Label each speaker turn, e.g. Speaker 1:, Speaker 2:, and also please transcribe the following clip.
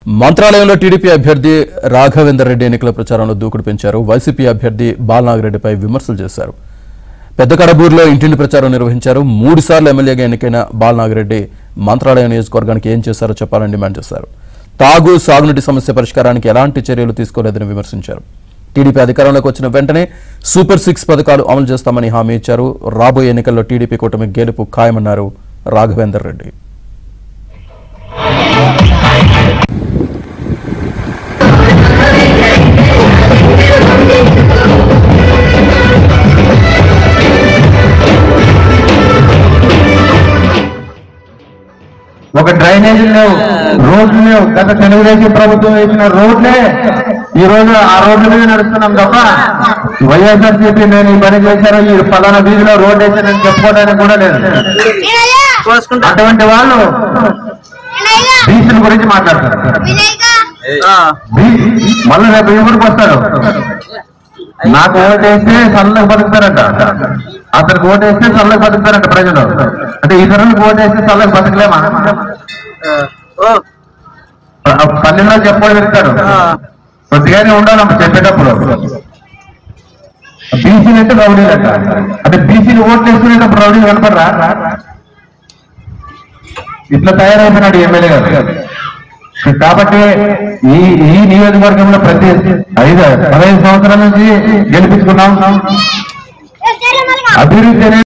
Speaker 1: మంత్రాలయంలో TDP అభ్యర్థి రాఘవేందర్ రెడ్డి ఎన్నికల ప్రచారంలో దూకుడు పెంచారు. వైసీపీ అభ్యర్థి బాలనాగిరెడ్డిపై విమర్శలు చేశారు. పెద్దకడబూరులో ఇంటింటి ప్రచారం నిర్వహించారు. 3 సార్లు ఎమ్మెల్యేగా ఎన్నికైన బాలనాగిరెడ్డి మంత్రాలయం నియోజకవర్గానికి ఏం చేశారో చెప్పాలని డిమాండ్ చేశారు. తాగు సాగునీటి సమస్య పరిష్కారానికి ఎలాంటి చర్యలు తీసుకోలేదని విమర్శించారు. టీడీపీ అధికారంలోకి వచ్చిన వెంటనే సూపర్ 6 పథకాలు అమలు చేస్తామని హామీ ఇచ్చారు. రాబోయే ఎన్నికల్లో టీడీపీ కూటమి గెలుపు ఖాయమన్నారు రాఘవేందర్ రెడ్డి.
Speaker 2: ఒక డ్రైనేజీలు లేవు, రోడ్లు లేవు. గత తెలుగుదేశం ప్రభుత్వం వేసిన రోడ్లే ఈ రోజు ఆ రోడ్ల మీద నడుస్తున్నాం తప్ప వైఎస్ఆర్సీపీ నేను ఈ పని చేశాను, ఈ ఫలానా వీధిలో రోడ్ వేసానని చెప్పుకోవడానికి కూడా లేదు. అటువంటి వాళ్ళు బీసీల గురించి మాట్లాడతారు. మళ్ళీ రేపు ఎవరికి వస్తారు? నాకు ఓటేస్తే చల్లగా బతుకుతారంట, అతనికి ఓటేస్తే చల్లగా బతుకుతారంట ప్రజలు. అంటే ఇతరులకు ఓటేస్తే చల్లగా బతకలేమా? పల్లెల్లో చెప్పడం వెళ్తారు, కొద్దిగానే ఉండాలమ్మ చెప్పేటప్పుడు. బీసీలు అంటే రౌడీలు అంట. అంటే బీసీలు ఓట్లు వేసుకునేటప్పుడు రౌడీలు కనపడరా? ఇట్లా తయారైపోయినాడు ఎమ్మెల్యే గారు. కాబట్టి ఈ నియోజకవర్గంలో ప్రతి 15 సంవత్సరాల నుంచి గెలిపించుకున్నాం. అభివృద్ధి